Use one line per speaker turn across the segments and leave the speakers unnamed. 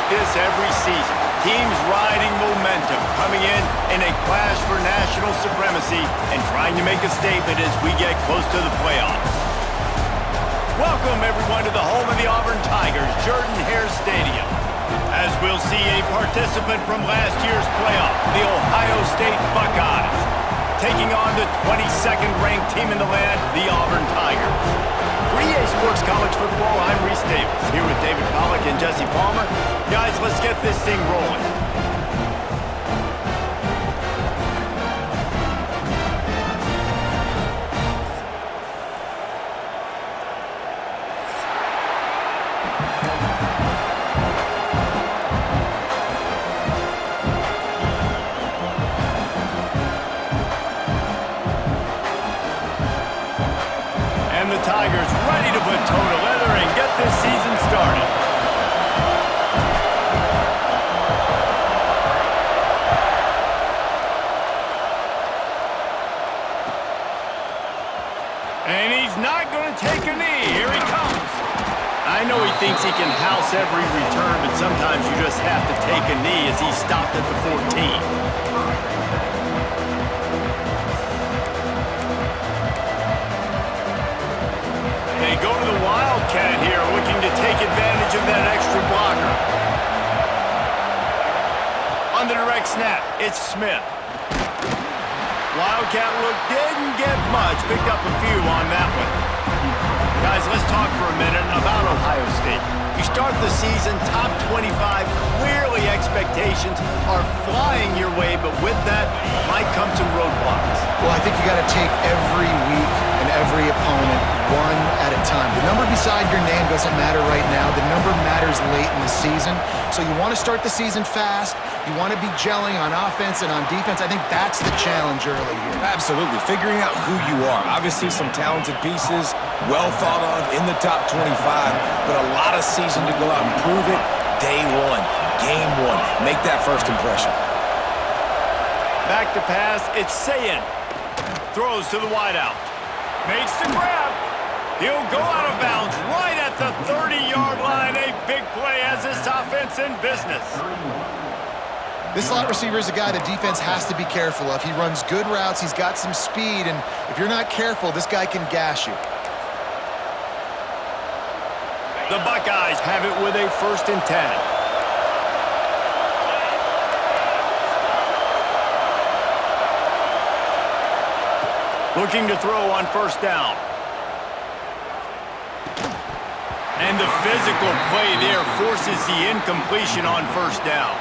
this every season. Teams riding momentum, coming in a clash for national supremacy and trying to make a statement as we get close to the playoffs. Welcome, everyone, to the home of the Auburn Tigers, Jordan-Hare Stadium. As we'll see a participant from last year's playoff, the Ohio State Buckeyes, taking on the 22nd ranked team in the land, the Auburn Tigers. For EA Sports College Football, I'm Reese Davis, here with David Pollack and Jesse Palmer. Guys, let's get this thing rolling. And the Tigers ready to put toe to leather and get this season started. And he's not going to take a knee. Here he comes. I know he thinks he can house every return, but sometimes you just have to take a knee as he stopped at the 14. They go to the Wildcat here, looking to take advantage of that extra blocker. On the direct snap, it's Smith. Wildcat look didn't get much, picked up a few on that one. Guys, let's talk for a minute about Ohio State. You start the season top 25, clearly expectations are flying your way, but with that might come some roadblocks.
Well, I think you got to take every week and every opponent one at a time. The number beside your name doesn't matter right now. The number matters late in the season. So you want to start the season fast. You want to be gelling on offense and on defense. I think that's the challenge early here.
Absolutely. Figuring out who you are. Obviously some talented pieces, well thought of in the top 25, but a lot of season to go out and prove it. Day one, game one. Make that first impression.
Back to pass, it's Sayin. Throws to the wideout. Makes the grab. He'll go out of bounds right at the 30-yard line. A big play as this offense in business.
This slot receiver is a guy the defense has to be careful of. He runs good routes. He's got some speed, and if you're not careful, this guy can gash you.
The Buckeyes have it with a 1st and 10. Looking to throw on 1st down. And the physical play there forces the incompletion on 1st down.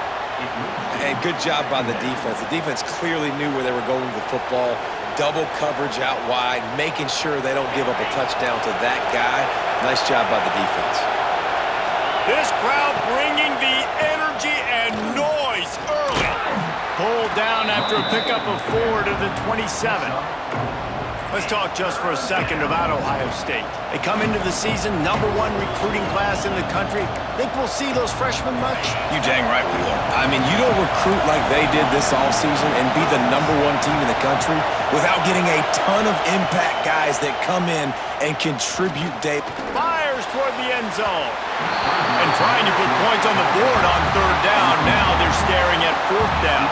And good job by the defense. The defense clearly knew where they were going with the football. Double coverage out wide, making sure they don't give up a touchdown to that guy. Nice job by the defense.
This crowd bringing the energy and noise early. Pulled down after a pickup of 4 to the 27. Let's talk just for a second about Ohio State. They come into the season #1 recruiting class in the country. Think we'll see those freshmen much?
You dang right we will. I mean, you don't recruit like they did this offseason and be the #1 team in the country without getting a ton of impact guys that come in and contribute day.
Fires toward the end zone. And trying to put points on the board on 3rd down. Now they're staring at 4th down.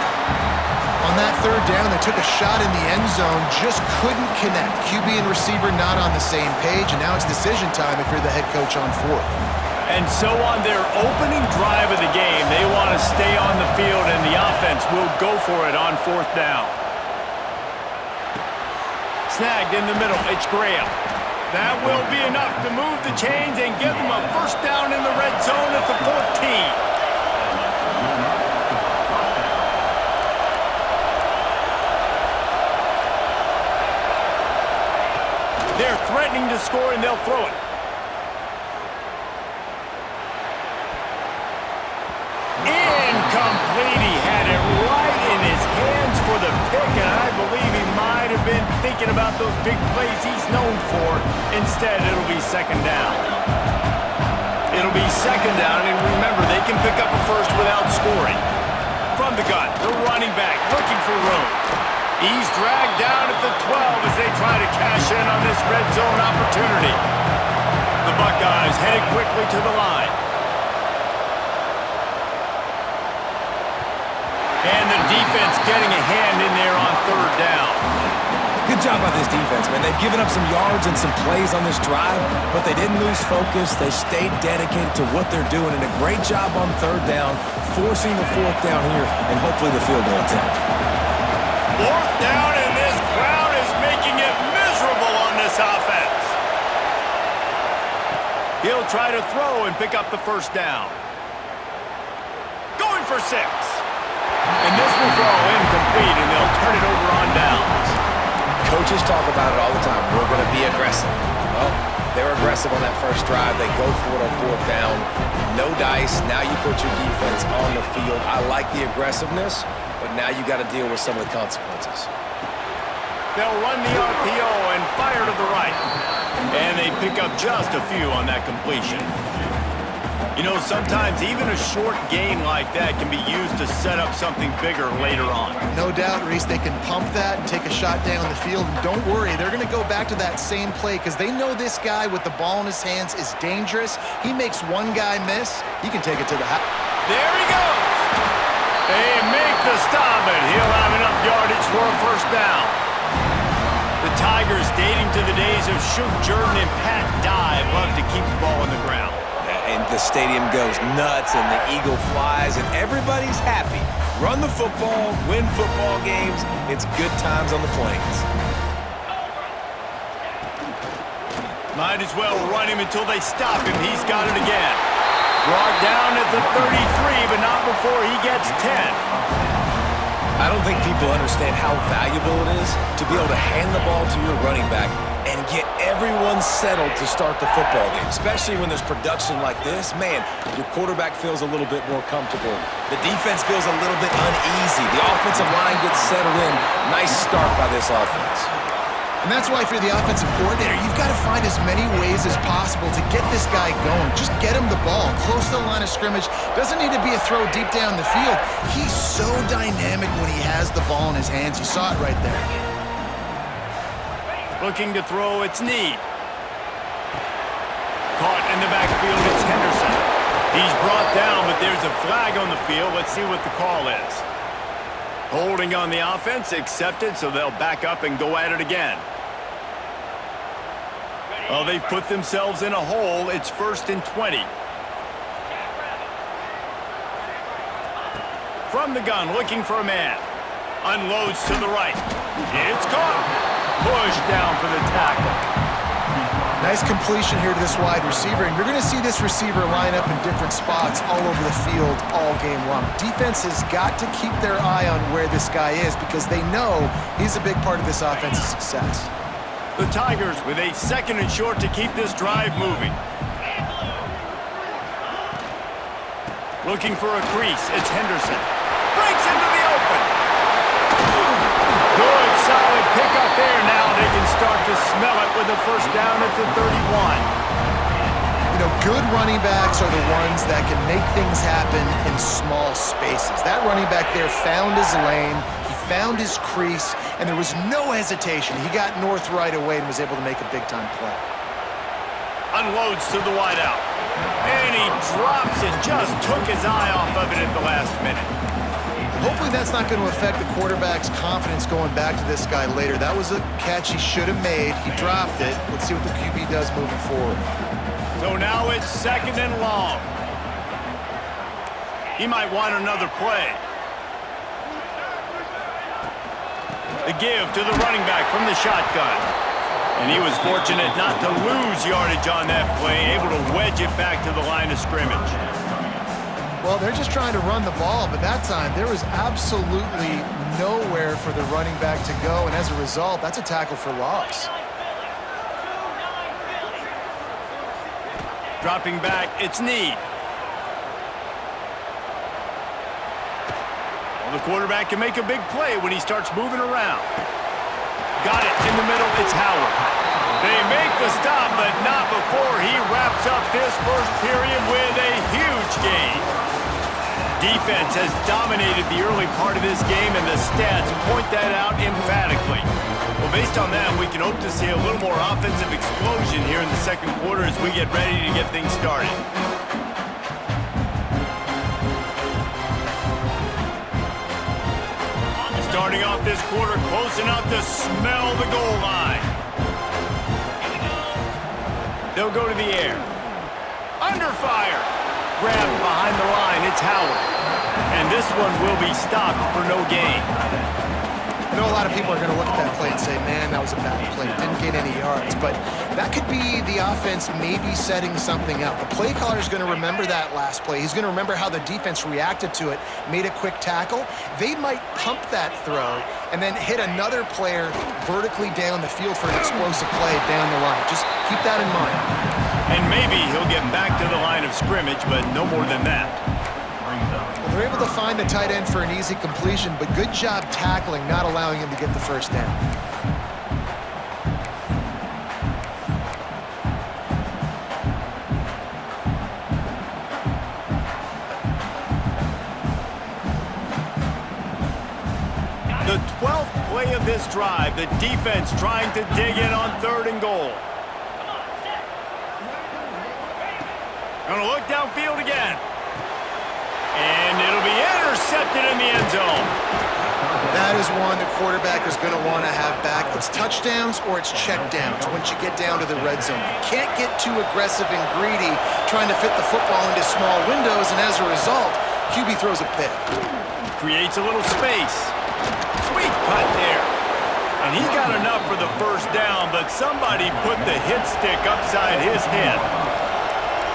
On that 3rd down, they took a shot in the end zone, just couldn't connect. QB and receiver not on the same page, and now it's decision time if you're the head coach on 4th.
And so on their opening drive of the game, they want to stay on the field, and the offense will go for it on 4th down. Snagged in the middle, it's Graham. That will be enough to move the chains and give them a 1st down in the red zone at the 14. They're threatening to score, and they'll throw it. Incomplete. He had it right in his hands for the pick, and I believe he might have been thinking about those big plays he's known for. Instead, it'll be 2nd down. It'll be 2nd down, and remember, they can pick up a 1st without scoring. From the gun, the running back looking for room. He's dragged down at the 12 as they try to cash in on this red zone opportunity. The Buckeyes headed quickly to the line. getting a hand in there on third down.
Good job by this defense, man. They've given up some yards and some plays on this drive, but they didn't lose focus. They stayed dedicated to what they're doing, and a great job on third down, forcing the fourth down here, and hopefully the field goal attempt.
Fourth down, and this crowd is making it miserable on this offense. He'll try to throw and pick up the first down. Going for 6. And this will throw incomplete, and they'll turn it over on downs.
Coaches talk about it all the time. We're going to be aggressive. Well, they're aggressive on that first drive. They go for it on fourth down. No dice. Now you put your defense on the field. I like the aggressiveness, but now you got to deal with some of the consequences.
They'll run the RPO and fire to the right. And they pick up just a few on that completion. You know, sometimes even a short gain like that can be used to set up something bigger later on.
No doubt, Reese, they can pump that and take a shot down the field. And don't worry, they're going to go back to that same play because they know this guy with the ball in his hands is dangerous. He makes one guy miss, he can take it to the house.
There he goes. They make the stop, and he'll have enough yardage for a first down. The Tigers, dating to the days of Shoot Jordan and Pat Dye, love to keep the ball on the ground.
And the stadium goes nuts, and the eagle flies, and everybody's happy. Run the football, win football games. It's good times on the plains.
Might as well run him until they stop him. He's got it again. Brought down at the 33, but not before he gets 10.
I don't think people understand how valuable it is to be able to hand the ball to your running back and get everyone settled to start the football game, especially when there's production like this. Man, your quarterback feels a little bit more comfortable. The defense feels a little bit uneasy. The offensive line gets settled in. Nice start by this offense.
And that's why if you're the offensive coordinator, you've got to find as many ways as possible to get this guy going. Just get him the ball close to the line of scrimmage. Doesn't need to be a throw deep down the field. He's so dynamic when he has the ball in his hands. You saw it right there.
Looking to throw, it's Need. Caught in the backfield, it's Henderson. He's brought down, but there's a flag on the field. Let's see what the call is. Holding on the offense, accepted, so they'll back up and go at it again. Well, they've put themselves in a hole. It's 1st and 20. From the gun, looking for a man. Unloads to the right. It's caught. Pushed down for the tackle.
Nice completion here to this wide receiver, and you're going to see this receiver line up in different spots all over the field all game long. Defense has got to keep their eye on where this guy is because they know he's a big part of this offense's success.
The Tigers with a 2nd and short to keep this drive moving. Looking for a crease, it's Henderson. Breaks into the open. Good, solid pickup there. Now they can start to smell it with a first down at the 31.
You know, good running backs are the ones that can make things happen in small spaces. That running back there found his lane, he found his crease, and there was no hesitation. He got north right away and was able to make a big-time play.
Unloads to the wideout. And he drops it, just took his eye off of it at the last minute.
Hopefully that's not going to affect the quarterback's confidence going back to this guy later. That was a catch he should have made. He dropped it. Let's see what the QB does moving forward.
So now it's 2nd and long. He might want another play. The give to the running back from the shotgun. And he was fortunate not to lose yardage on that play, able to wedge it back to the line of scrimmage.
Well, they're just trying to run the ball, but that time there was absolutely nowhere for the running back to go, and as a result, that's a tackle for loss.
Dropping back, it's Need. Well, the quarterback can make a big play when he starts moving around. Got it in the middle, it's Howard. They make the stop, but not before he wraps up this first period with a huge gain. Defense has dominated the early part of this game, and the stats point that out emphatically. Well, based on that, we can hope to see a little more offensive explosion here in the 2nd quarter as we get ready to get things started. Starting off this quarter close enough to smell the goal line. They'll go to the air. Under fire. Grabbed behind the line. It's Howard. And this one will be stopped for no gain.
I know a lot of people are going to look at that play and say, man, that was a bad play. Didn't gain any yards. But that could be the offense maybe setting something up. The play caller is going to remember that last play. He's going to remember how the defense reacted to it, made a quick tackle. They might pump that throw and then hit another player vertically down the field for an explosive play down the line. Just keep that in mind.
And maybe he'll get back to the line of scrimmage, but no more than that.
They're able to find the tight end for an easy completion, but good job tackling, not allowing him to get the first down.
The 12th play of this drive, the defense trying to dig in on 3rd and goal. Gonna look downfield again. And it'll be intercepted in the end zone.
That is one the quarterback is going to want to have back. It's touchdowns or it's checkdowns once you get down to the red zone. You can't get too aggressive and greedy trying to fit the football into small windows, and as a result, QB throws a pick.
Creates a little space. Sweet cut there. And he got enough for the first down, but somebody put the hit stick upside his head.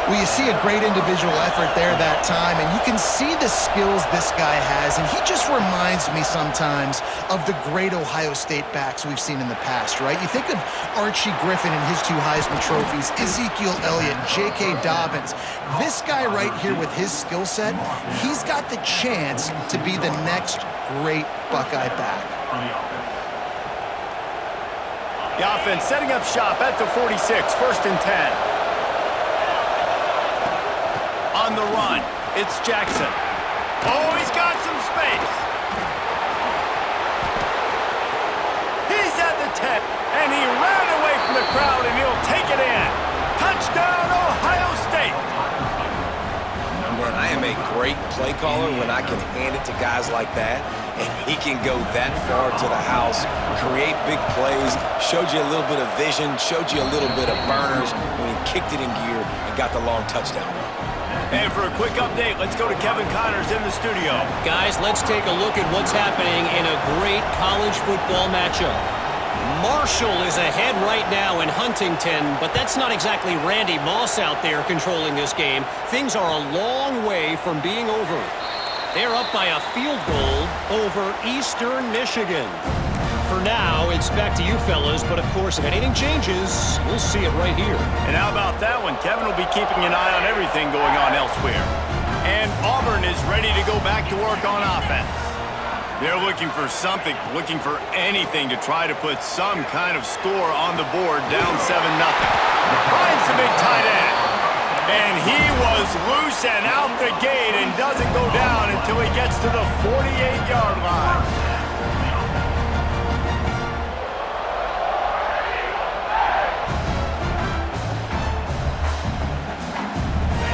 Well, you see a great individual effort there that time, and you can see the skills this guy has, and he just reminds me sometimes of the great Ohio State backs we've seen in the past, right? You think of Archie Griffin and his 2 Heisman trophies, Ezekiel Elliott, J.K. Dobbins. This guy right here with his skill set, he's got the chance to be the next great Buckeye back.
The offense setting up shop at the 46, 1st and 10. On the run, it's Jackson. Oh, he's got some space. He's at the 10, and he ran away from the crowd, and he'll take it in. Touchdown, Ohio State.
Man, I am a great play caller when I can hand it to guys like that, and he can go that far to the house, create big plays, showed you a little bit of vision, showed you a little bit of burners when he kicked it in gear and got the long touchdown run.
And for a quick update, let's go to Kevin Connors in the studio.
Guys, let's take a look at what's happening in a great college football matchup. Marshall is ahead right now in Huntington, but that's not exactly Randy Moss out there controlling this game. Things are a long way from being over. They're up by a field goal over Eastern Michigan. For now, it's back to you fellas, but of course, if anything changes, we'll see it right here.
And how about that one? Kevin will be keeping an eye on everything going on elsewhere. And Auburn is ready to go back to work on offense. They're looking for something, looking for anything to try to put some kind of score on the board, down 7-0. Finds the big tight end. And he was loose and out the gate and doesn't go down until he gets to the 48-yard line.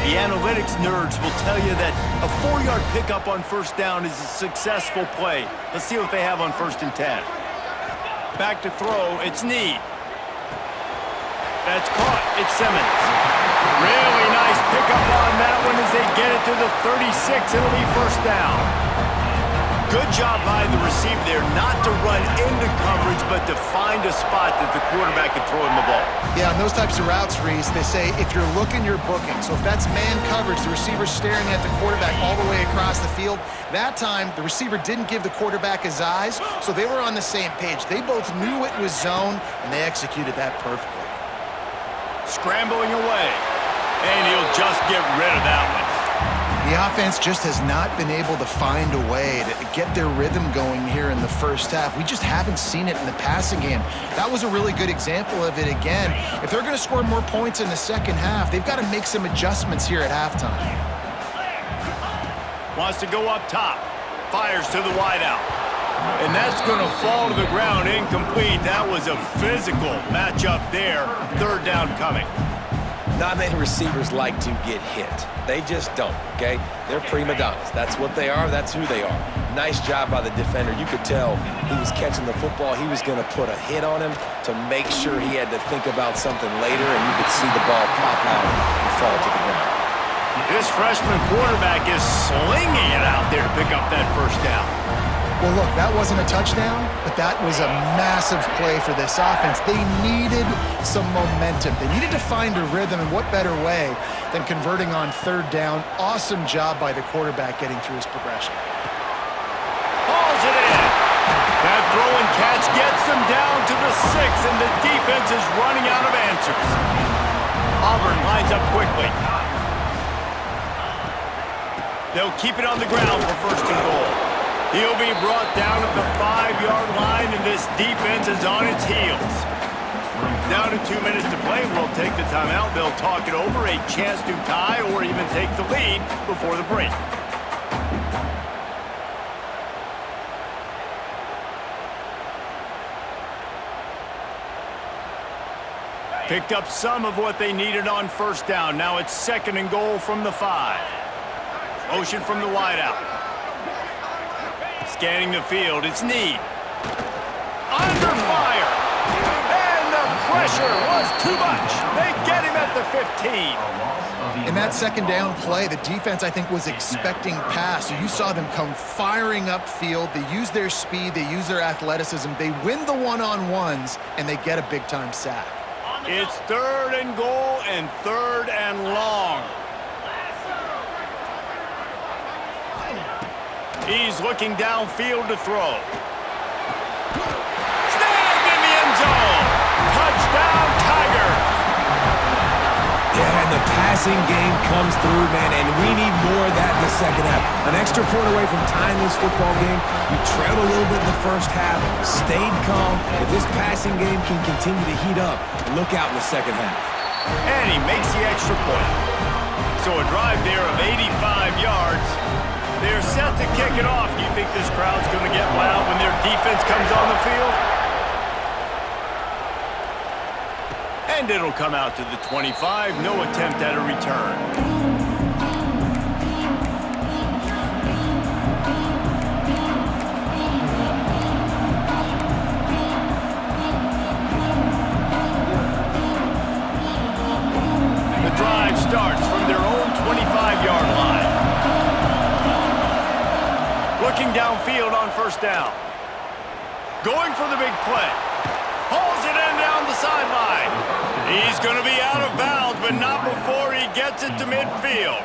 The analytics nerds will tell you that a 4-yard pickup on 1st down is a successful play. Let's see what they have on 1st and 10. Back to throw, it's Need. That's caught, it's Simmons. Really nice pickup on that one as they get it to the 36. It'll be 1st down. Good job by the receiver there not to run into coverage, but to find a spot that the quarterback could throw him the ball.
Yeah, on those types of routes, Reese, they say if you're looking, you're booking. So if that's man coverage, the receiver's staring at the quarterback all the way across the field. That time, the receiver didn't give the quarterback his eyes, so they were on the same page. They both knew it was zone, and they executed that perfectly.
Scrambling away, and he'll just get rid of that one.
The offense just has not been able to find a way to get their rhythm going here in the first half. We just haven't seen it in the passing game. That was a really good example of it again. If they're going to score more points in the second half, they've got to make some adjustments here at halftime.
Wants to go up top. Fires to the wideout. And that's going to fall to the ground incomplete. That was a physical matchup there. 3rd down coming.
Not many receivers like to get hit. They just don't, okay? They're prima donnas. That's what they are. That's who they are. Nice job by the defender. You could tell he was catching the football. He was going to put a hit on him to make sure he had to think about something later, and you could see the ball pop out and fall to the ground.
This freshman quarterback is slinging it out there to pick up that first down.
Well, look, that wasn't a touchdown, but that was a massive play for this offense. They needed some momentum. They needed to find a rhythm, and what better way than converting on third down. Awesome job by the quarterback getting through his progression.
Hauls it in. That throw and catch gets them down to the 6, and the defense is running out of answers. Auburn lines up quickly. They'll keep it on the ground for first and goal. He'll be brought down at the 5-yard line, and this defense is on its heels. Down to 2 minutes to play. We'll take the timeout. They'll talk it over, a chance to tie or even take the lead before the break. Picked up some of what they needed on first down. Now it's second and goal from the 5. Motion from the wideout. Scanning the field, it's Need. Under fire. And the pressure was too much. They get him at the 15.
In that second down play, the defense, I think, was expecting pass. So you saw them come firing upfield. They use their speed. They use their athleticism. They win the one-on-ones, and they get a big-time sack.
It's third and goal and third and long. He's looking downfield to throw. Snagged in the end zone. Touchdown, Tigers.
Yeah, and the passing game comes through, man, and we need more of that in the second half. An extra point away from tying this football game. You trailed a little bit in the first half, stayed calm. If this passing game can continue to heat up, look out in the second half.
And he makes the extra point. So a drive there of 85 yards. They're set to kick it off. Do you think this crowd's going to get loud when their defense comes on the field? And it'll come out to the 25. No attempt at a return. The drive starts from their own 25-yard line. Looking downfield on first down. Going for the big play. Hauls it in down the sideline. He's going to be out of bounds, but not before he gets it to midfield.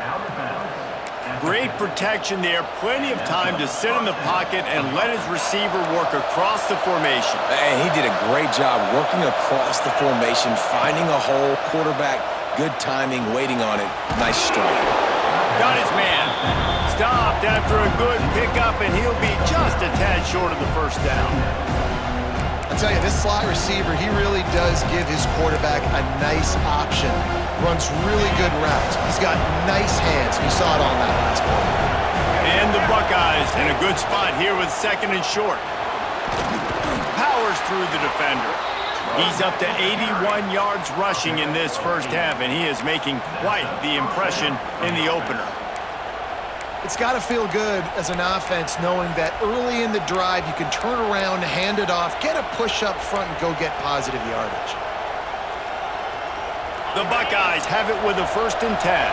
Great protection there. Plenty of time to sit in the pocket and let his receiver work across the formation.
And he did a great job working across the formation, finding a hole, quarterback, good timing, waiting on it. Nice strike.
Got his man. Stopped after a good pickup, and he'll be just a tad short of the first down.
I'll tell you, this slot receiver, he really does give his quarterback a nice option. Runs really good routes. He's got nice hands. You saw it on that last play.
And the Buckeyes in a good spot here with second and short. Powers through the defender. He's up to 81 yards rushing in this first half, and he is making quite the impression in the opener.
It's got to feel good as an offense knowing that early in the drive you can turn around, hand it off, get a push up front, and go get positive yardage.
The Buckeyes have it with a 1st and 10.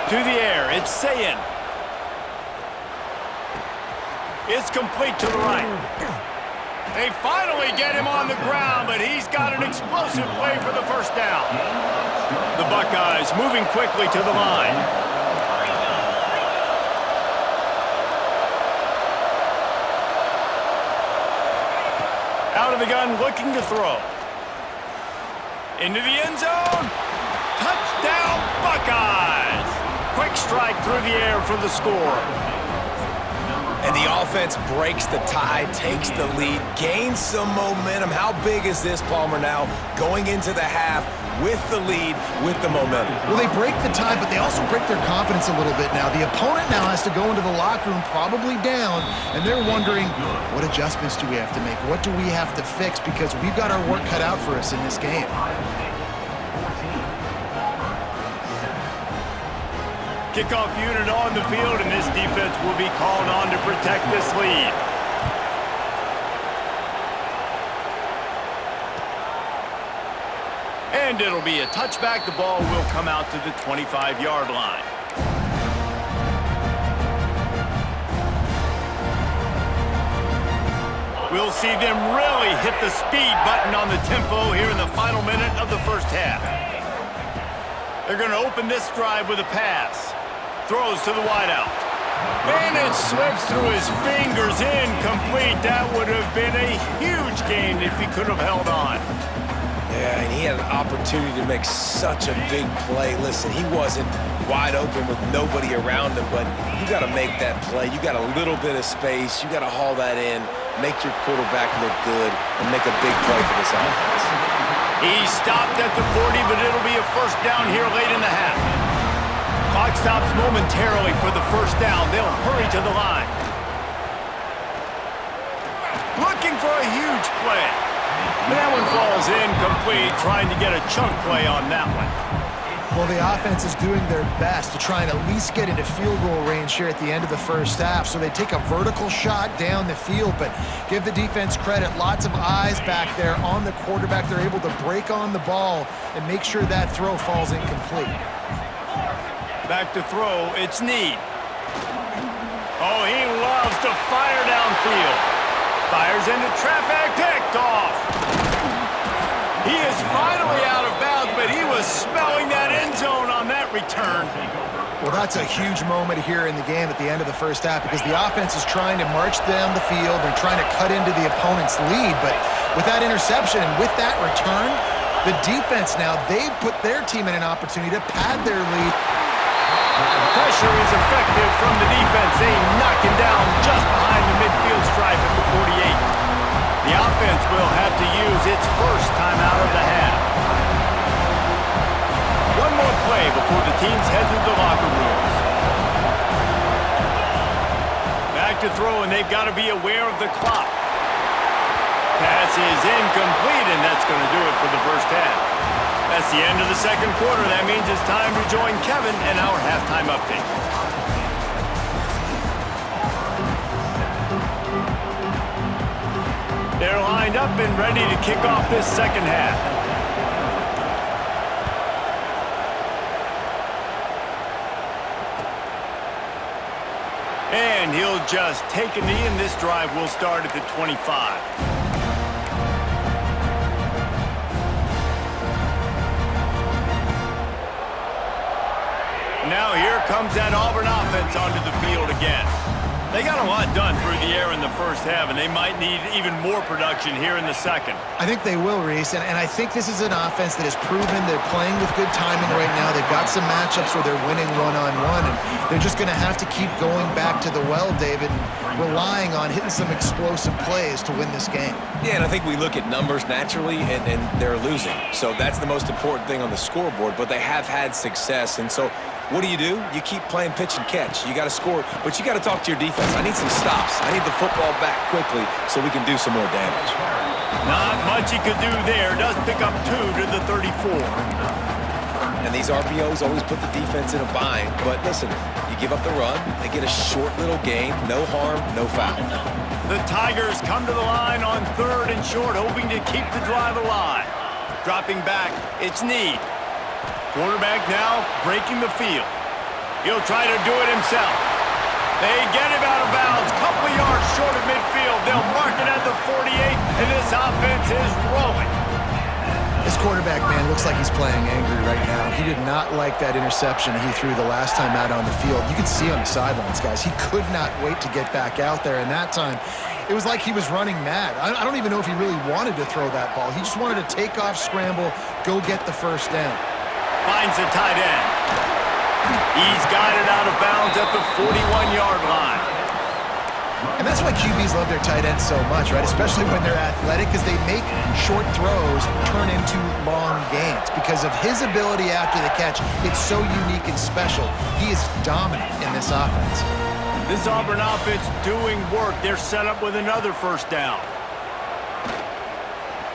To the air, it's Sayin. It's complete to the right. They finally get him on the ground, but he's got an explosive play for the first down. The Buckeyes moving quickly to the line. Out of the gun, looking to throw. Into the end zone. Touchdown, Buckeyes! Quick strike through the air for the score.
And the offense breaks the tie, takes the lead, gains some momentum. How big is this, Palmer, now? Going into the half, with the lead, with the momentum.
Well, they break the tie, but they also break their confidence a little bit now. The opponent now has to go into the locker room probably down, and they're wondering, what adjustments do we have to make? What do we have to fix? Because we've got our work cut out for us in this game.
Kickoff unit on the field, and this defense will be called on to protect this lead. And it'll be a touchback. The ball will come out to the 25-yard line. We'll see them really hit the speed button on the tempo here in the final minute of the first half. They're going to open this drive with a pass. Throws to the wideout. And it slips through his fingers, incomplete. That would have been a huge gain if he could have held on.
Yeah, and he had an opportunity to make such a big play. Listen, he wasn't wide open with nobody around him, but you got to make that play. You got a little bit of space. You got to haul that in, make your quarterback look good, and make a big play for this offense.
He stopped at the 40, but it'll be a first down here late in the half. Clock stops momentarily for the first down. They'll hurry to the line. Looking for a huge play. That one falls incomplete, trying to get a chunk play on that one.
Well, the offense is doing their best to try and at least get into field goal range here at the end of the first half. So they take a vertical shot down the field, but give the defense credit. Lots of eyes back there on the quarterback. They're able to break on the ball and make sure that throw falls incomplete.
Back to throw, it's Need. Oh, he loves to fire downfield. Fires into traffic, picked off. He is finally out of bounds, but he was smelling that end zone on that return.
Well, that's a huge moment here in the game at the end of the first half because the offense is trying to march down the field and trying to cut into the opponent's lead. But with that interception and with that return, the defense now, they've put their team in an opportunity to pad their lead.
Pressure is effective from the defense. They knock him down just behind the midfield stripe at the 48. The offense will have to use its first timeout of the half. One more play before the teams head to the locker rooms. Back to throw, and they've got to be aware of the clock. Pass is incomplete, and that's going to do it for the first half. That's the end of the second quarter. That means it's time to join Kevin and our halftime update. They're lined up and ready to kick off this second half. And he'll just take a knee, and this drive will start at the 25. Now here comes that Auburn offense onto the field again. They got a lot done through the air in the first half, and they might need even more production here in the second.
I think they will, Reese, and I think this is an offense that has proven they're playing with good timing right now. They've got some matchups where they're winning one-on-one, and they're just going to have to keep going back to the well, David, and relying on hitting some explosive plays to win this game.
Yeah, and I think we look at numbers naturally, and they're losing. So that's the most important thing on the scoreboard, but they have had success, and so what do? You keep playing pitch and catch. You got to score, but you got to talk to your defense. I need some stops. I need the football back quickly so we can do some more damage.
Not much he could do there. Does pick up 2 to the 34.
And these RPOs always put the defense in a bind. But listen, you give up the run, they get a short little gain, no harm, no foul.
The Tigers come to the line on 3rd and short, hoping to keep the drive alive. Dropping back, it's Need. Quarterback now breaking the field. He'll try to do it himself. They get him out of bounds. Couple of yards short of midfield. They'll mark it at the 48, and this offense is rolling.
This quarterback, man, looks like he's playing angry right now. He did not like that interception he threw the last time out on the field. You could see on the sidelines, guys. He could not wait to get back out there, and that time it was like he was running mad. I don't even know if he really wanted to throw that ball. He just wanted to take off, scramble, go get the first down.
Finds a tight end. He's got it out of bounds at the 41-yard line.
And that's why QBs love their tight ends so much, right? Especially when they're athletic, because they make short throws turn into long gains. Because of his ability after the catch, it's so unique and special. He is dominant in this offense.
This Auburn offense doing work. They're set up with another first down.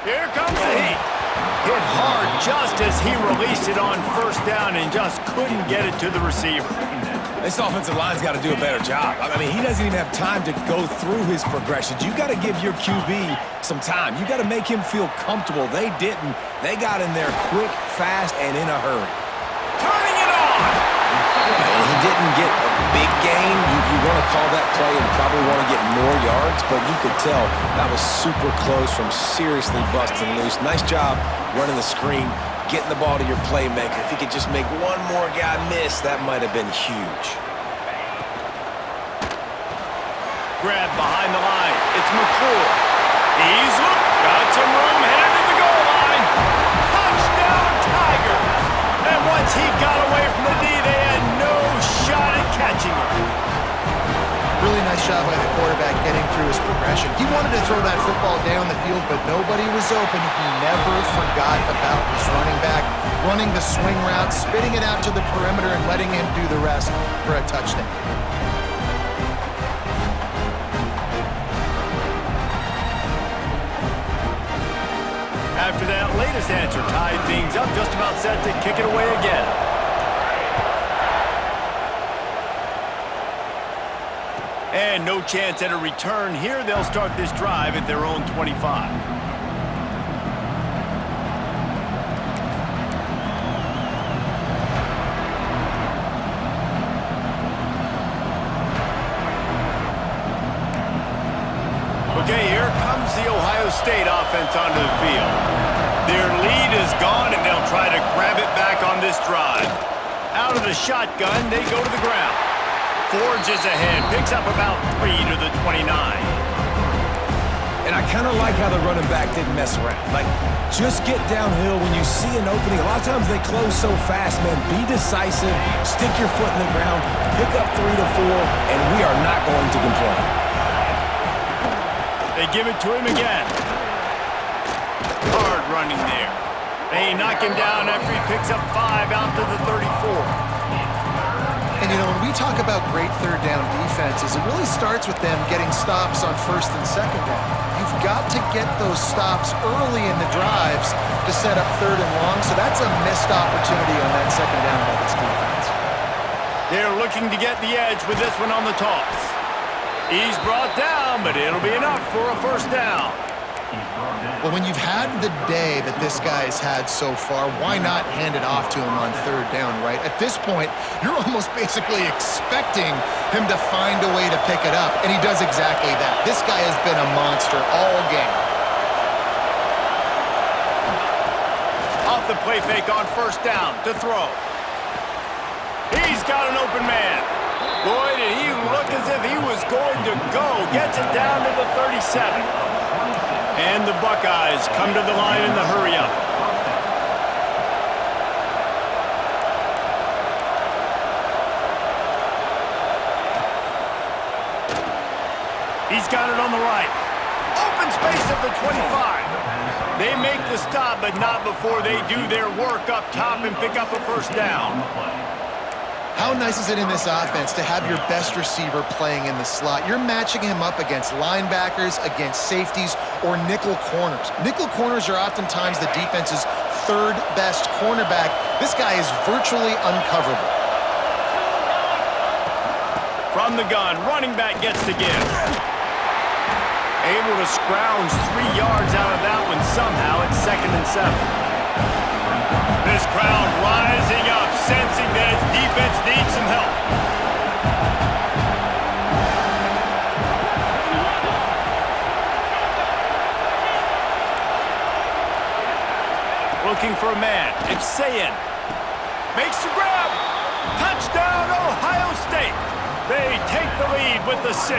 Here comes the heat. Hit hard just as he released it on first down and just couldn't get it to the receiver.
This offensive line's got to do a better job. I mean, he doesn't even have time to go through his progressions. You got to give your QB some time. You got to make him feel comfortable. They didn't. They got in there quick, fast, and in a hurry.
Turning it on!
He didn't get a big gain. You want to call that play and probably want to get more yards, but you could tell that was super close from seriously busting loose. Nice job running the screen, getting the ball to your playmaker. If he could just make one more guy miss, that might have been huge.
Grab behind the line. It's McClure. He's got some room headed to the goal line. Touchdown, Tigers! And once he got away from the D, they had no shot at catching him.
Really nice job by the quarterback getting through his progression. He wanted to throw that football down the field, but nobody was open. He never forgot about his running back, running the swing route, spitting it out to the perimeter, and letting him do the rest for a touchdown.
After that latest answer tied things up, just about set to kick it away again. And no chance at a return here. They'll start this drive at their own 25. Okay, here comes the Ohio State offense onto the field. Their lead is gone, and they'll try to grab it back on this drive. Out of the shotgun, they go to the ground. Forges ahead, picks up about 3 to the 29.
And I kind of like how the running back didn't mess around. Like, just get downhill when you see an opening. A lot of times they close so fast, man. Be decisive, stick your foot in the ground, pick up 3 to 4, and we are not going to complain.
They give it to him again. Hard running there. They knock him down after he picks up 5 out to the 34.
And, you know, when we talk about great third down defenses, it really starts with them getting stops on first and second down. You've got to get those stops early in the drives to set up third and long, so that's a missed opportunity on that second down by this defense.
They're looking to get the edge with this one on the toss. He's brought down, but it'll be enough for a first down.
Well, when you've had the day that this guy's had so far, why not hand it off to him on third down, right? At this point, you're almost basically expecting him to find a way to pick it up, and he does exactly that. This guy has been a monster all game.
Off the play fake on first down to throw. He's got an open man. Boy, did he look as if he was going to go. Gets it down to the 37. And the Buckeyes come to the line in the hurry-up. He's got it on the right. Open space at the 25. They make the stop, but not before they do their work up top and pick up a first down.
How nice is it in this offense to have your best receiver playing in the slot? You're matching him up against linebackers, against safeties, or nickel corners. Nickel corners are oftentimes the defense's third best cornerback. This guy is virtually uncoverable.
From the gun, running back gets the give. Able to scrounge 3 yards out of that one somehow at 2nd and 7. This crowd rising up, sensing that its defense needs some help. Looking for a man. It's Sayin. Makes the grab. Touchdown, Ohio State. They take the lead with the 6.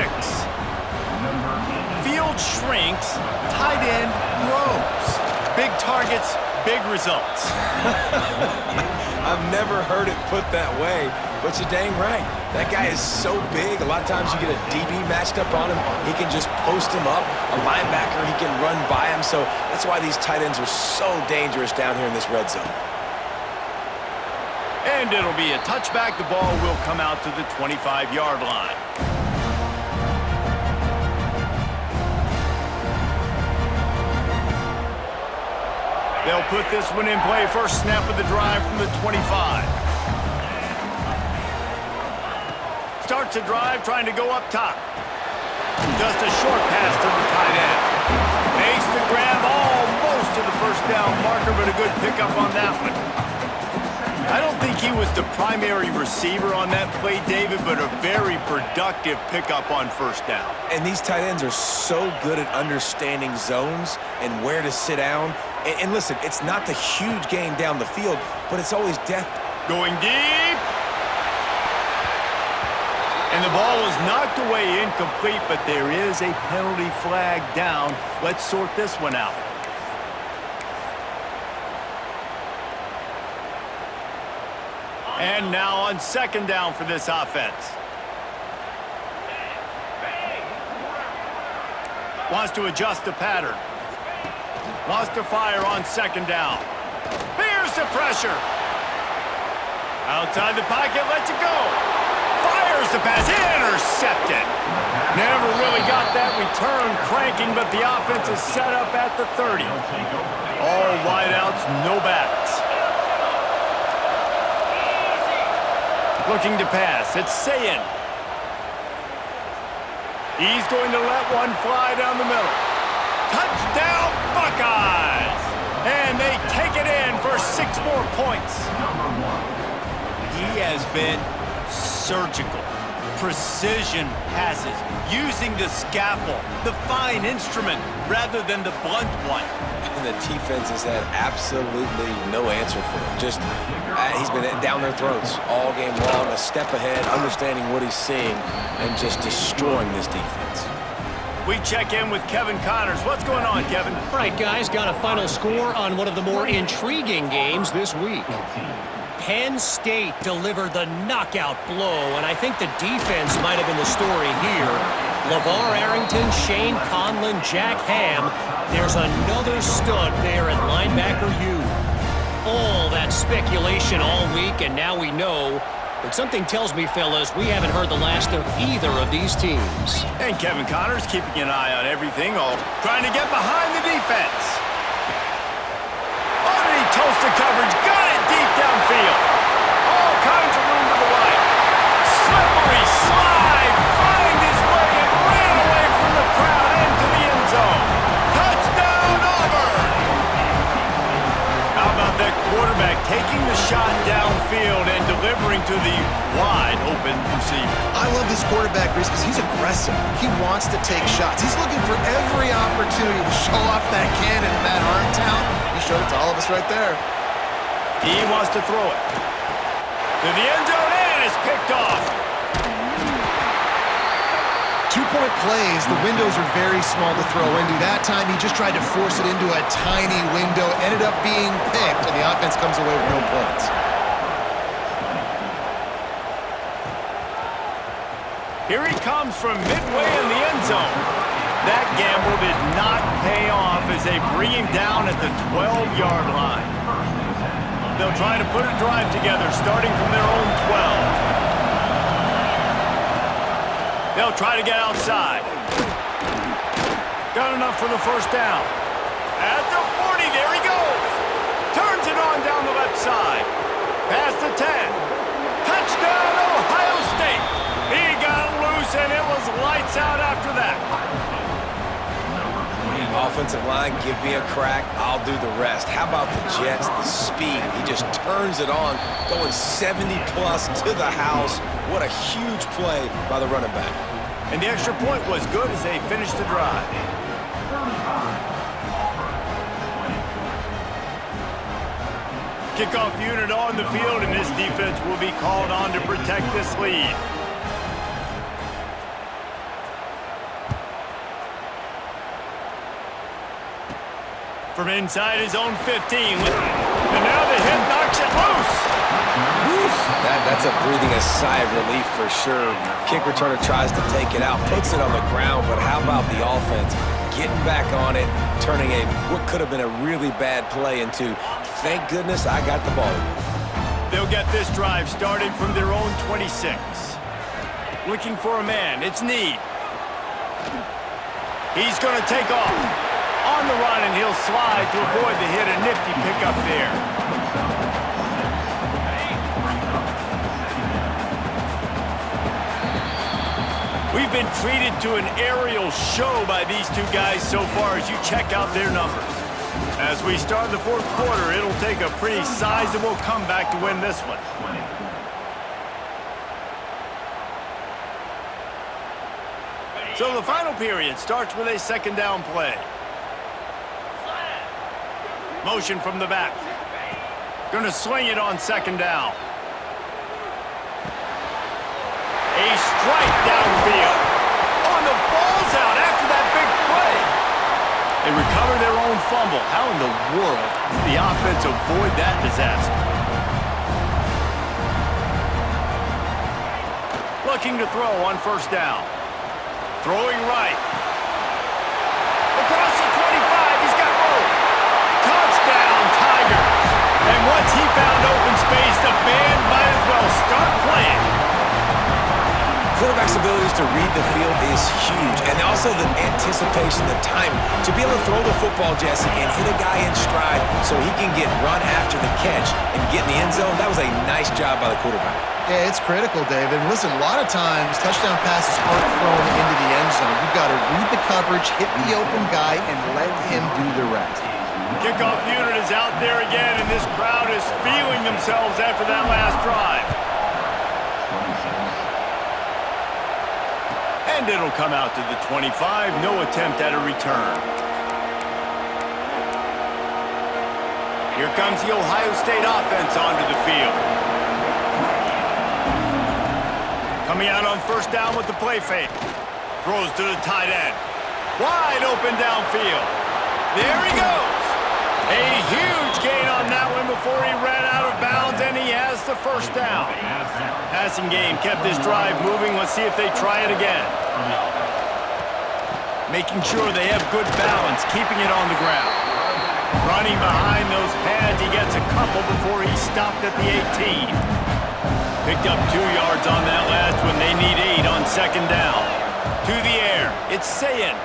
Field shrinks, tight end grows. Big targets, big results.
I've never heard it put that way. But you're dang right. That guy is so big. A lot of times you get a DB matched up on him. He can just post him up. A linebacker, he can run by him. So that's why these tight ends are so dangerous down here in this red zone.
And it'll be a touchback. The ball will come out to the 25-yard line. They'll put this one in play. First snap of the drive from the 25. Starts the drive trying to go up top. Just a short pass to the tight end. Makes the grab almost to the first down marker, but a good pickup on that one. I don't think he was the primary receiver on that play, David, but a very productive pickup on first down.
And these tight ends are so good at understanding zones and where to sit down. And listen, it's not the huge game down the field, but it's always depth.
Going deep. And the ball was knocked away incomplete, but there is a penalty flag down. Let's sort this one out. And now on second down for this offense. Wants to adjust the pattern. Wants to fire on second down. Here's the pressure. Outside the pocket, lets it go. Fires the pass, intercepted. Never really got that return cranking, but the offense is set up at the 30. All wideouts, no backs. Looking to pass, it's Sayin. He's going to let one fly down the middle. Touchdown, Buckeyes! And they take it in for 6 more points. He has been surgical. Precision passes, using the scalpel, the fine instrument, rather than the blunt one.
And the defense has had absolutely no answer for him. Just, he's been down their throats all game long, a step ahead, understanding what he's seeing, and just destroying this defense.
We check in with Kevin Connors. What's going on, Kevin?
All right, guys, got a final score on one of the more intriguing games this week. Penn State delivered the knockout blow, and I think the defense might have been the story here. LeVar Arrington, Shane Conlon, Jack Ham. There's another stud there at linebacker U. All that speculation all week, and now we know. But something tells me, fellas, we haven't heard the last of either of these teams.
And Kevin Connors keeping an eye on everything, all trying to get behind the defense. Underneath toasted coverage, got it deep downfield. All kinds of room to the right. Slippery slide, find his way and ran away from the crowd into the end zone. Touchdown, Auburn! How about that quarterback taking the shot downfield and delivering to the wide open receiver?
I love this quarterback, Reese, because he's aggressive. He wants to take shots. He's looking for every opportunity to show off that cannon in that arm talent. He showed it to all of us right there.
He wants to throw it to the end zone, and it's picked off.
2-point plays, the windows are very small to throw into. That time, he just tried to force it into a tiny window, ended up being picked, and the offense comes away with no points.
Here he comes from midway in the end zone. That gamble did not pay off as they bring him down at the 12-yard line. They'll try to put a drive together starting from their own 12. They'll try to get outside. Got enough for the first down. At the 40, there he goes. Turns it on down the left side. Past the 10. Touchdown, Ohio State. He got loose, and it was lights out after that.
Offensive line, give me a crack, I'll do the rest. How about the Jets, the speed? He just turns it on, going 70-plus to the house. What a huge play by the running back.
And the extra point was good as they finished the drive. Kickoff unit on the field, and this defense will be called on to protect this lead. From inside his own 15. And now the hit knocks it loose. Oof,
That's a breathing a sigh of relief for sure. Kick returner tries to take it out, puts it on the ground, but how about the offense getting back on it, turning what could have been a really bad play into, thank goodness I got the ball again.
They'll get this drive started from their own 26. Looking for a man, it's Need. He's going to take off. On the run, and he'll slide to avoid the hit. A nifty pickup there. We've been treated to an aerial show by these two guys so far as you check out their numbers. As we start the fourth quarter, it'll take a pretty sizable comeback to win this one. So the final period starts with a second down play. Motion from the back. Gonna swing it on second down. A strike downfield. Oh, and the ball's out after that big play. They recover their own fumble. How in the world did the offense avoid that disaster? Looking to throw on first down. Throwing right. Across the 25, he's got room. Touchdown, Tigers. And once he found open space, the band might as well start playing.
Quarterback's abilities to read the field is huge, and also the anticipation, the timing. To be able to throw the football, Jesse, and hit a guy in stride so he can get run after the catch and get in the end zone, that was a nice job by the quarterback.
Yeah, it's critical, David. Listen, a lot of times, touchdown passes aren't thrown into the end zone. You've got to read the coverage, hit the open guy, and let him do the rest.
Kickoff unit is out there again, and this crowd is feeling themselves after that last drive. And it'll come out to the 25. No attempt at a return. Here comes the Ohio State offense onto the field. Coming out on first down with the play fake. Throws to the tight end. Wide open downfield. There he goes. A huge gain on that one before he ran out of bounds, and he has the first down. Passing game kept this drive moving. Let's see if they try it again. Making sure they have good balance, keeping it on the ground. Running behind those pads, he gets a couple before he stopped at the 18. Picked up 2 yards on that last one. They need 8 on second down. To the air. It's Sayin.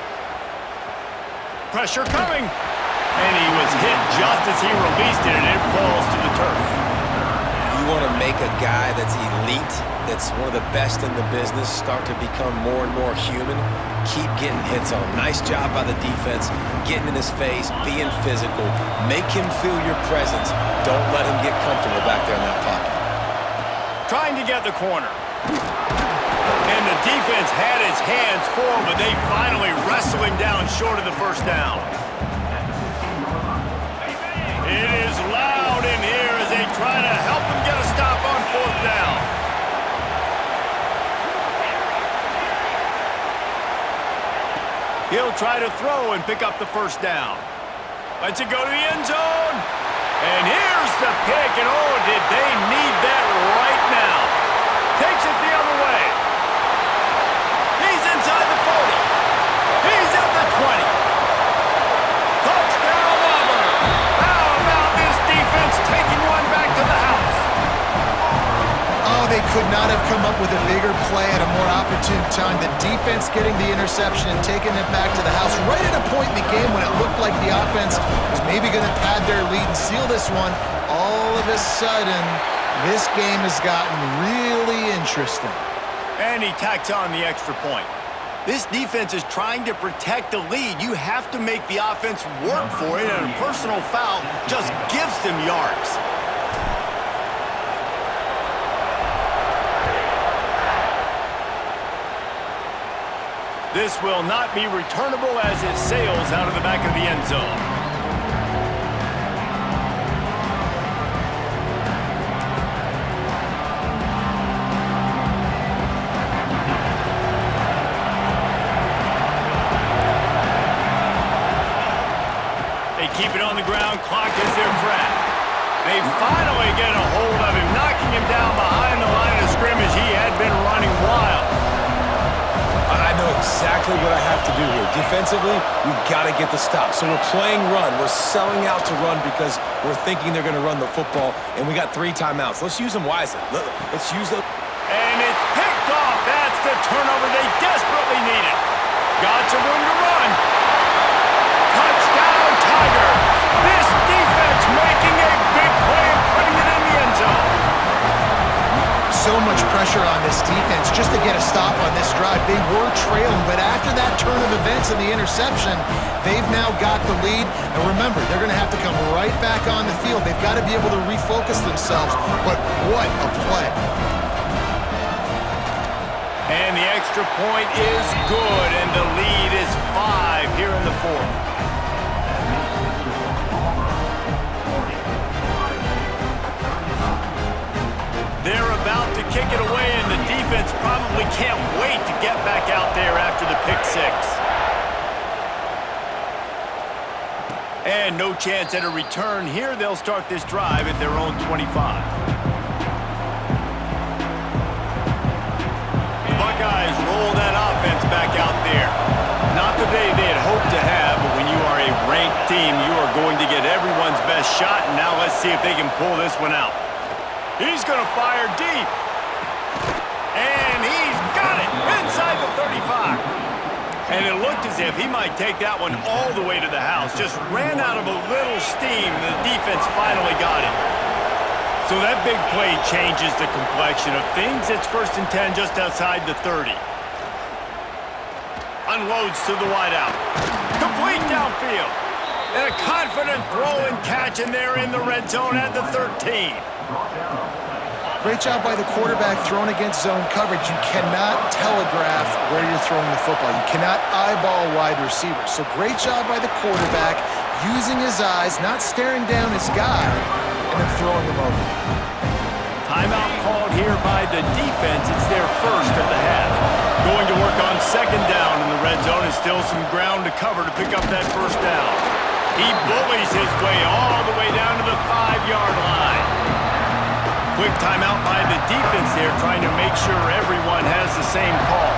Pressure coming. And he was hit just as he released it, and it falls to the turf.
You want to make a guy that's elite, that's one of the best in the business, start to become more and more human. Keep getting hits on him. Nice job by the defense, getting in his face, being physical. Make him feel your presence. Don't let him get comfortable back there in that pocket.
Trying to get the corner. And the defense had his hands full, but they finally wrestle him down short of the first down. It is loud in here as they try to help him get a stop on fourth down. He'll try to throw and pick up the first down. Lets it go to the end zone. And here's the pick, and oh, did they need that right now. Takes it the other way. He's inside the 40. He's at the 20. Touchdown, Auburn. How about this defense taking one back to the house?
Oh, they could not have come up with a bigger play at a more opportune time. The defense getting the interception and taking it back to the house right at a point in the game when it looked like the offense was maybe going to pad their lead and seal this one. All of a sudden, this game has gotten really interesting.
And he tacks on the extra point. This defense is trying to protect the lead. You have to make the offense work for it, and a personal foul just gives them yards. This will not be returnable as it sails out of the back of the end zone. They keep it on the ground. Clock is their friend. They finally get a hold of him, knocking bring him down behind the line of scrimmage. He had been running wild.
I know exactly what I have to do here. Defensively, we've got to get the stop. So we're playing run. We're selling out to run because we're thinking they're going to run the football, and we got 3 timeouts. Let's use them wisely. Let's use them.
And it's picked off. That's the turnover they desperately needed. Got some room to run. Touchdown, Tiger. This defense making a big play and putting it in the end zone.
So much pressure on this defense just to get a stop on this drive. They were trailing, but after that turn of events and the interception, they've now got the lead. And remember, they're going to have to come right back on the field. They've got to be able to refocus themselves. But what a play.
And the extra point is good, and the lead is 5 here in the 4th. They're about to kick it away, and the defense probably can't wait to get back out there after the pick 6. And no chance at a return here. They'll start this drive at their own 25. The Buckeyes roll that offense back out there. Not the day they had hoped to have, but when you are a ranked team, you are going to get everyone's best shot, and now let's see if they can pull this one out. He's going to fire deep. And he's got it inside the 35. And it looked as if he might take that one all the way to the house. Just ran out of a little steam. The defense finally got it. So that big play changes the complexion of things. It's 1st and 10 just outside the 30. Unloads to the wideout. Complete downfield. And a confident throw and catch, and they're in the red zone at the 13.
Great job by the quarterback throwing against zone coverage. You cannot telegraph where you're throwing the football. You cannot eyeball wide receivers. So great job by the quarterback using his eyes, not staring down his guy, and then throwing him over.
Timeout called here by the defense. It's their first of the half. Going to work on 2nd down in the red zone, and still some ground to cover to pick up that 1st down. He bullies his way all the way down to the 5-yard line. Quick timeout by the defense there, trying to make sure everyone has the same call.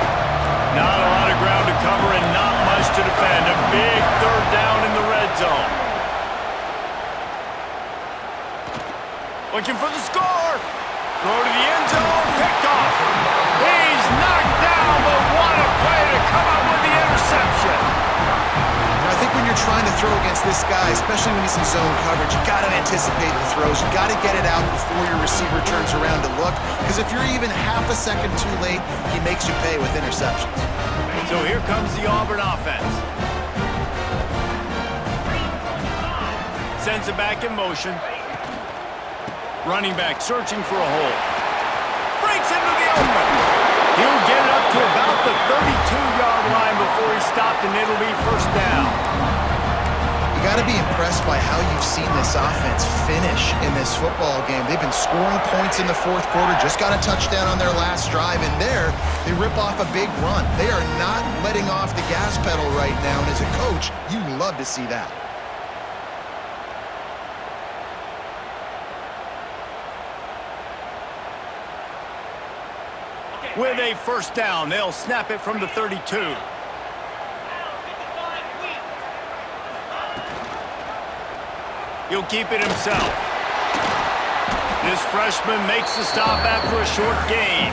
Not a lot of ground to cover and not much to defend. A big 3rd down in the red zone. Looking for the score. Throw to the end zone. Picked off. He's knocked down, but what a play to come up with the interception.
I think when you're trying to throw against this guy, especially when he's in zone coverage, you got to anticipate the throws. You got to get it out before your receiver turns around to look, because if you're even half a second too late, he makes you pay with interceptions.
So here comes the Auburn offense. Sends it back in motion. Running back searching for a hole. Breaks into the open. He'll get it up to about the 32-yard line before he's stopped, and it'll be 1st down.
You got to be impressed by how you've seen this offense finish in this football game. They've been scoring points in the 4th quarter, just got a touchdown on their last drive, and there they rip off a big run. They are not letting off the gas pedal right now, and as a coach, you love to see that.
With a 1st down, they'll snap it from the 32. He'll keep it himself. This freshman makes the stop after a short gain.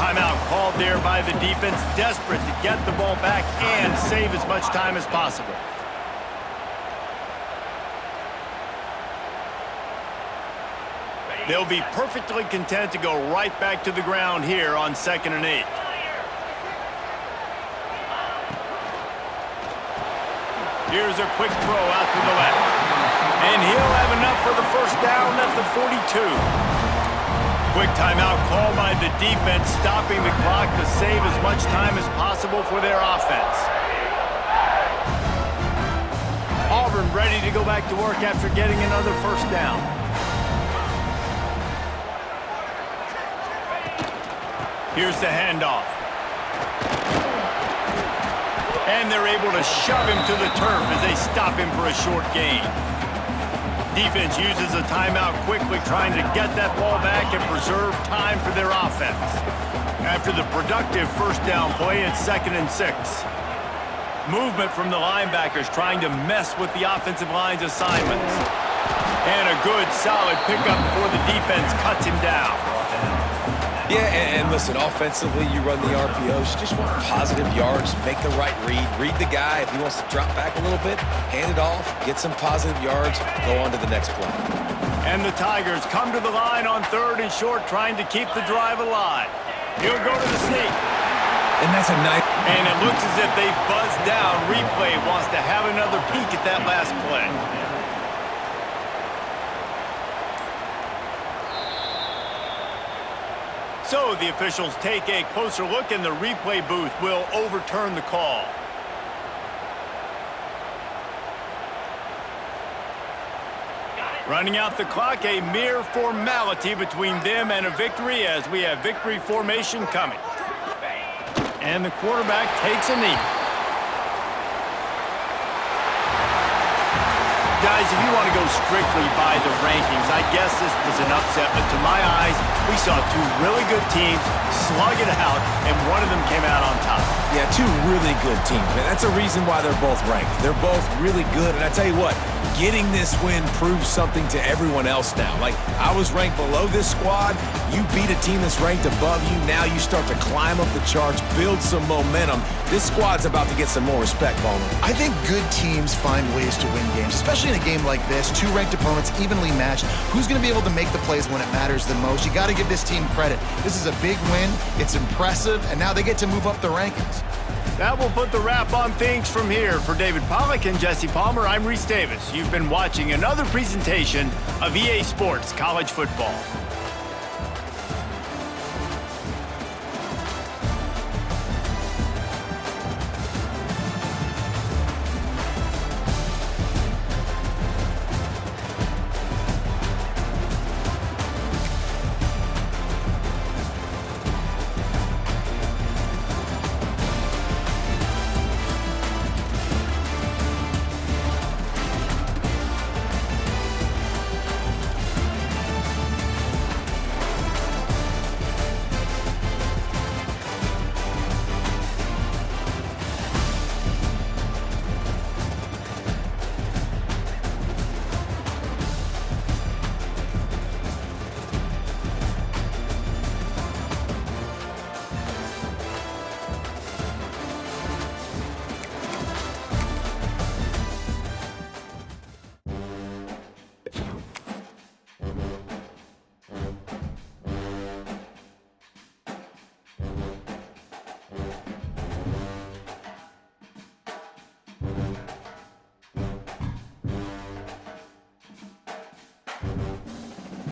Timeout called there by the defense, desperate to get the ball back and save as much time as possible. They'll be perfectly content to go right back to the ground here on 2nd and 8. Here's a quick throw out to the left. And he'll have enough for the 1st down at the 42. Quick timeout called by the defense, stopping the clock to save as much time as possible for their offense. Auburn ready to go back to work after getting another 1st down. Here's the handoff. And they're able to shove him to the turf as they stop him for a short gain. Defense uses a timeout quickly, trying to get that ball back and preserve time for their offense. After the productive first down play, it's 2nd and 6. Movement from the linebackers trying to mess with the offensive line's assignments. And a good, solid pickup before the defense cuts him down.
Yeah, and listen, offensively, you run the RPOs. You just want positive yards, make the right read the guy. If he wants to drop back a little bit, hand it off, get some positive yards, go on to the next play.
And the Tigers come to the line on 3rd and short, trying to keep the drive alive. He'll go to the sneak.
And that's a nice...
And it looks as if they've buzzed down. Replay wants to have another peek at that last play. So the officials take a closer look, and the replay booth will overturn the call. Running out the clock, a mere formality between them and a victory, as we have victory formation coming. And the quarterback takes a knee. Guys, if you want to go strictly by the rankings, I guess this was an upset, but to my eyes, we saw two really good teams slug it out, and one of them came out on top.
Yeah, two really good teams, man. That's a reason why they're both ranked. They're both really good, and I tell you what, getting this win proves something to everyone else now. Like, I was ranked below this squad. You beat a team that's ranked above you. Now you start to climb up the charts, build some momentum. This squad's about to get some more respect, Bowman.
I think good teams find ways to win games, especially in a game like this. Two ranked opponents, evenly matched. Who's going to be able to make the plays when it matters the most? You got to give this team credit. This is a big win. It's impressive, and now they get to move up the rankings.
That will put the wrap on things from here. For David Pollack and Jesse Palmer, I'm Reese Davis. You've been watching another presentation of EA Sports College Football.